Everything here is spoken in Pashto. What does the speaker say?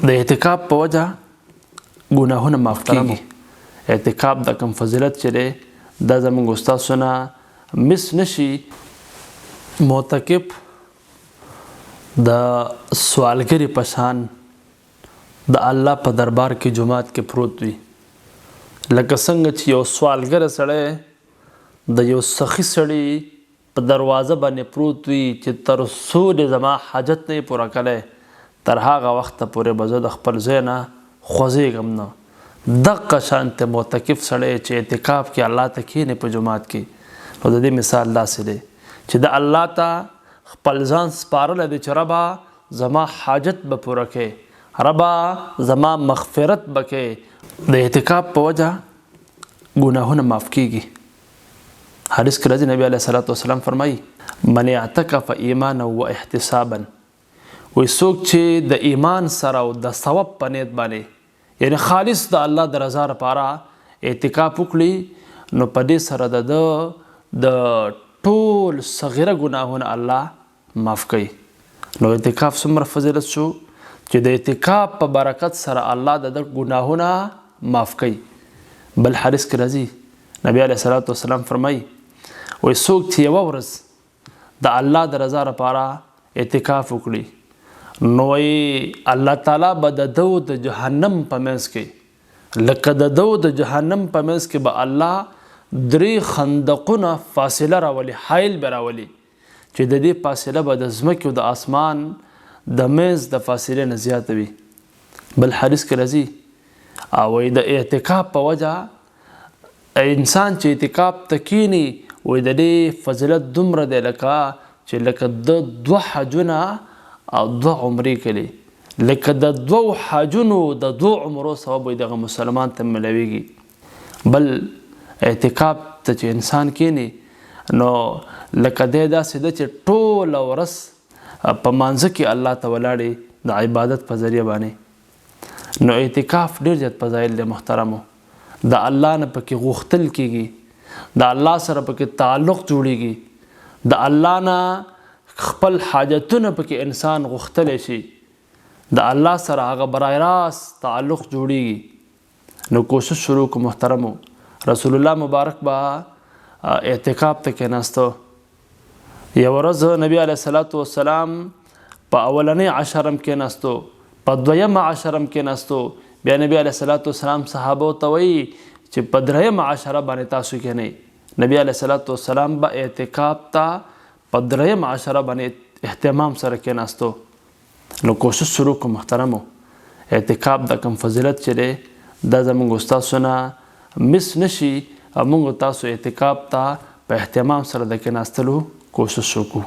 د اعتکاف په وجه ګناهونه معاف کیږي. اعتکاف د کوم فضیلت چې دی دا زموږ استاسو نه مس نشي. معتکف د سوالګري په شان د الله په دربار کې جماعت کې پروت وي. لکه څنګه چې یو سوالګر سړی د یو سخي سړي په دروازه باندې پروت وي چې تر څو د زما حاجت نه پوره کړی تر هغه وخته پورې به زه د خپل ځای نه خوځېږم نه. دغه شانته معتکف سړی چې اعتکاف کې الله ته کښېني په جومات کې، نو د دې مثال داسې دی چې د الله ته خپل ځان سپارلی دی چې ربه زما حاجت به پوره کړې، ربه زما مغفرت به کړې. د اعتکاف په وجه ګناهونه معاف کیږي. حدیث کې راځي نبی علیه الصلاة والسلام فرمایي من اعتکف ایمانا و احتسابا، وی څوک چې د ایمان سره او د ثواب په نیت باندې یعنی خالص د الله د رضا لپاره اعتکاف وکړي، نو په دې سره د ټول صغیره ګناهونه الله معاف کوي. نو اعتکاف څومره فضیلت شو چې د اعتکاف په برکت سره الله د ګناهونه معاف کوي. بل حدیث کې راځي نبی علیه الصلاة والسلام فرمایي وی څوک چې یوه ورځ د الله د رضا لپاره اعتکاف وکړي، نو الله تعالی به د دو د جهنم په منځ کې لکه د دو د جهنم په منځ کې به الله 3 خندقونه فاصله راولي، حایل به راولي چې د دې فاصله به د ځمکې او د اسمان د منځ د فاصلې نه زیاته وي. بل حدیث کې راځي او د اعتکاف په وجه انسان چې اعتکاف ته کښېني وایي د دې فضیلت دومره دی لکه د 2 حجونه او 2 عمرې کړي، لکه د 2 حجونو د 2 عمرو ثواب وایي دغه مسلمان ته ملویږي. بل اعتکاف ته چې انسان کښېني نو لکه دی داسې ده چې ټوله ورځ په مانځه کې الله ته ولاړې د عبادت په ذریعه باندې. نو اعتکاف ډېر زیات فضایل دی محترمو. د الله نه پکې غوښتل کېږي، د الله سره پکې تعلق جوړېږي، د الله نه خپل حاجتونه پکې انسان غوښتلی شي، د الله سره هغه برای راست تعلق جوړېږي. نو کوشش شروع کو محترمو. رسول الله مبارک به اعتکاف ته کېناستو. یو ورځ نبی علیه الصلاة والسلام په اولنۍ عشره م کېناستو، په 2مه عشره م کېناستو. بیا نبی علیه الصلاة والسلام صحابو ته وایي چې په 3مه عشره باندې تاسو کېنئ. نبی علیه الصلاة والسلام به اعتکاف ته په 3مه عشره باندې اهتمام سره کېناستو. نو کوشش شروع کو محترمو. اعتکاف د کوم فضیلت چې دی دا زموږ استاسو نه مس نشي، او موږ تاسو اعتکاف ته په اهتمام سره د کېناستلو کوشش وکړو.